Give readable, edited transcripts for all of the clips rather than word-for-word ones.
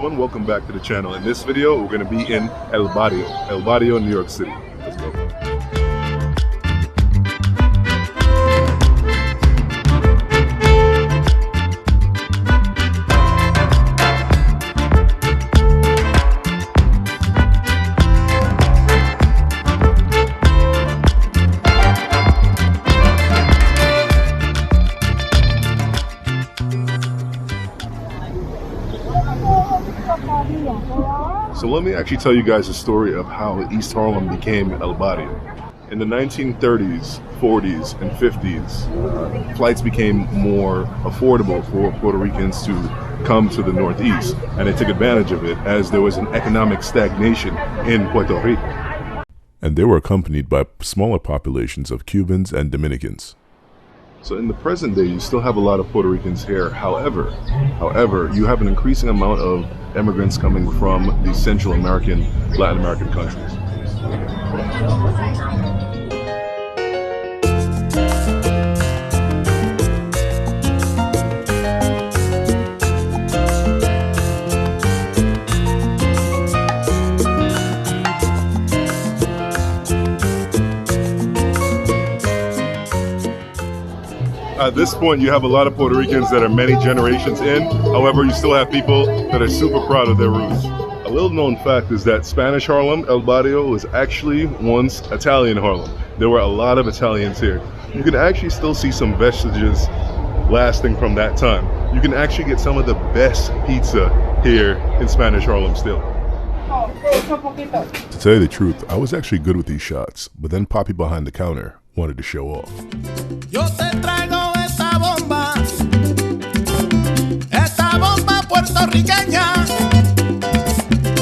everyone, welcome back to the channel. In this video, we're going to be in El Barrio, New York City. Let's go. So let me actually tell you guys the story of how East Harlem became El Barrio. In the 1930s, 40s, and 50s, flights became more affordable for Puerto Ricans to come to the Northeast, and they took advantage of it as there was an economic stagnation in Puerto Rico. And they were accompanied by smaller populations of Cubans and Dominicans. So in the present day, you still have a lot of Puerto Ricans here. However, you have an increasing amount of immigrants coming from the Central American, Latin American countries. At this point, you have a lot of Puerto Ricans that are many generations in. However, you still have people that are super proud of their roots. A little known fact is that Spanish Harlem, El Barrio, was actually once Italian Harlem. There were a lot of Italians here. You can actually still see some vestiges lasting from that time. You can actually get some of the best pizza here in Spanish Harlem still. To tell you the truth, I was actually good with these shots, but then Poppy behind the counter wanted to show off. Yo te traigo esta bomba puertorriqueña.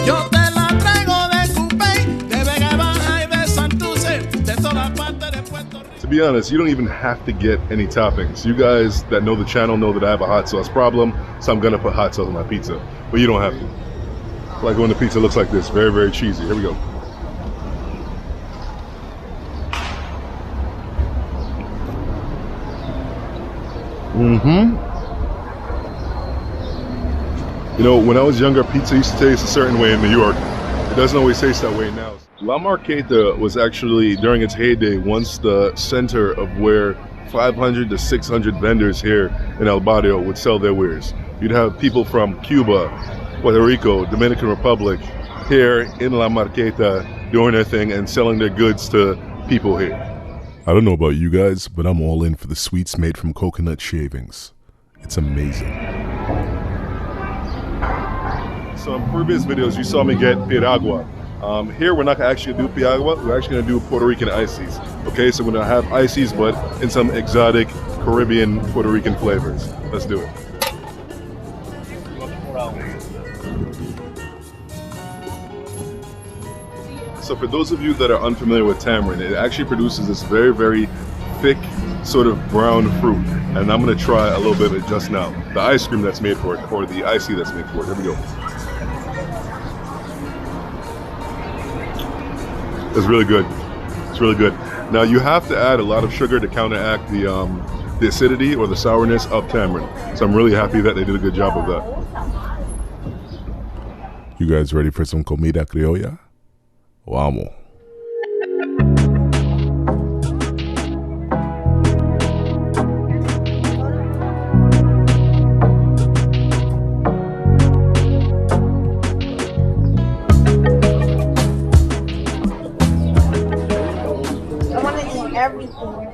Yo te la traigo de Cupey, de Vega Baja y de Santurce, de toda parte de Puerto Rico. To be honest, you don't even have to get any toppings. You guys that know the channel know that I have a hot sauce problem, so I'm gonna put hot sauce on my pizza. But you don't have to. Like when the pizza looks like this, very, very cheesy. Here we go. You know, when I was younger, pizza used to taste a certain way in New York. It doesn't always taste that way now. La Marqueta was actually, during its heyday, once the center of where 500 to 600 vendors here in El Barrio would sell their wares. You'd have people from Cuba, Puerto Rico, Dominican Republic here in La Marqueta doing their thing and selling their goods to people here. I don't know about you guys, but I'm all in for the sweets made from coconut shavings. It's amazing. So in previous videos, you saw me get piragua. Here, we're not actually gonna do piragua, we're actually gonna do Puerto Rican ices. Okay, so we're gonna have ices, but in some exotic Caribbean, Puerto Rican flavors. Let's do it. So for those of you that are unfamiliar with tamarind, it actually produces this very, very thick sort of brown fruit. And I'm gonna try a little bit of it just now. The ice cream that's made for it, or the icy that's made for it. Here we go. It's really good. It's really good. Now you have to add a lot of sugar to counteract the acidity or the sourness of tamarind. So I'm really happy that they did a good job of that. You guys ready for some comida criolla? Vamos.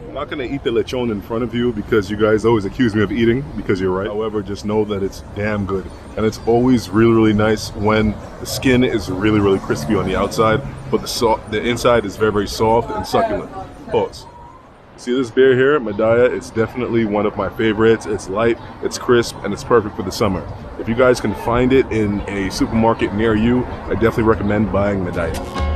I'm not going to eat the lechon in front of you because you guys always accuse me of eating, because you're right. However, just know that it's damn good. And it's always really, really nice when the skin is really, really crispy on the outside, but the inside is very, very soft and succulent. Pause. See this beer here, Medalla? It's definitely one of my favorites. It's light, it's crisp, and it's perfect for the summer. If you guys can find it in a supermarket near you, I definitely recommend buying Medalla.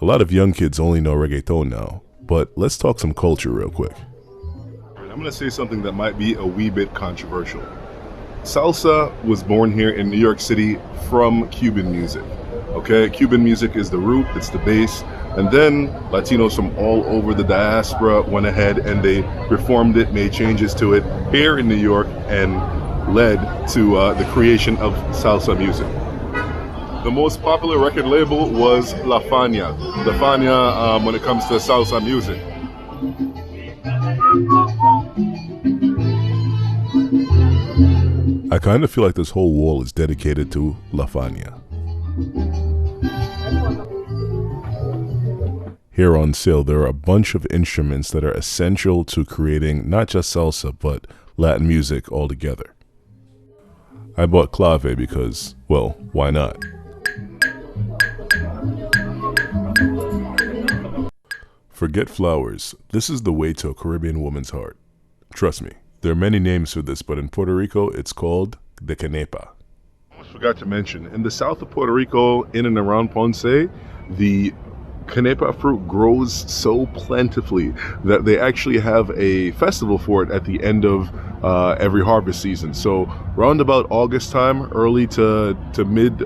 A lot of young kids only know reggaeton now, but let's talk some culture real quick. I'm going to say something that might be a wee bit controversial. Salsa was born here in New York City from Cuban music. Okay, Cuban music is the root, it's the base, and then Latinos from all over the diaspora went ahead and they reformed it, made changes to it here in New York, and led to the creation of salsa music. The most popular record label was La Fania. La Fania when it comes to salsa music. I kind of feel like this whole wall is dedicated to La Fania. Here on sale, there are a bunch of instruments that are essential to creating not just salsa, but Latin music altogether. I bought clave because, well, why not? Forget flowers. This is the way to a Caribbean woman's heart. Trust me, there are many names for this, but in Puerto Rico, it's called the Canepa. I almost forgot to mention, in the south of Puerto Rico, in and around Ponce, the Canepa fruit grows so plentifully that they actually have a festival for it at the end of every harvest season. So round about August time, early to mid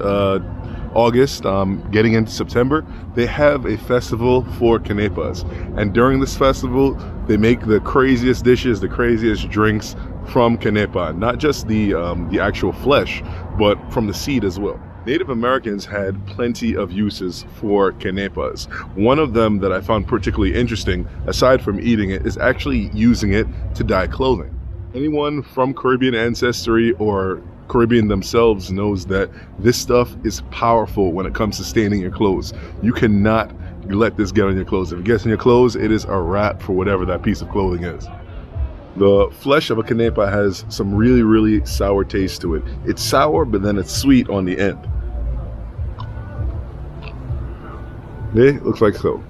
August, getting into September, they have a festival for canepas. And during this festival, they make the craziest dishes, the craziest drinks from canepa. Not just the actual flesh, but from the seed as well. Native Americans had plenty of uses for canepas. One of them that I found particularly interesting, aside from eating it, is actually using it to dye clothing. Anyone from Caribbean ancestry or Caribbean themselves knows that this stuff is powerful when it comes to staining your clothes. You cannot let this get on your clothes. If it gets on your clothes, it is a wrap for whatever that piece of clothing is. The flesh of a canepa has some really, really sour taste to it. It's sour, but then it's sweet on the end. Yeah, looks like so.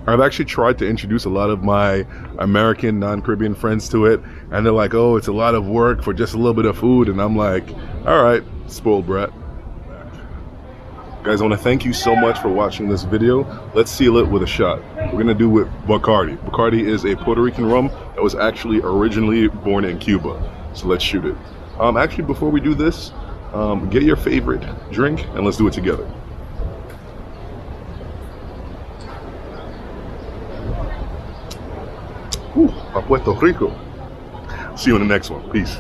I've actually tried to introduce a lot of my American non-Caribbean friends to it, and they're like, oh, it's a lot of work for just a little bit of food, and I'm like, all right, spoiled brat. Guys, I want to thank you so much for watching this video. Let's seal it with a shot. We're going to do with Bacardi. Bacardi is a Puerto Rican rum that was actually originally born in Cuba. So let's shoot it. Actually, before we do this, get your favorite drink, and let's do it together. A Puerto Rico. See you in the next one. Peace.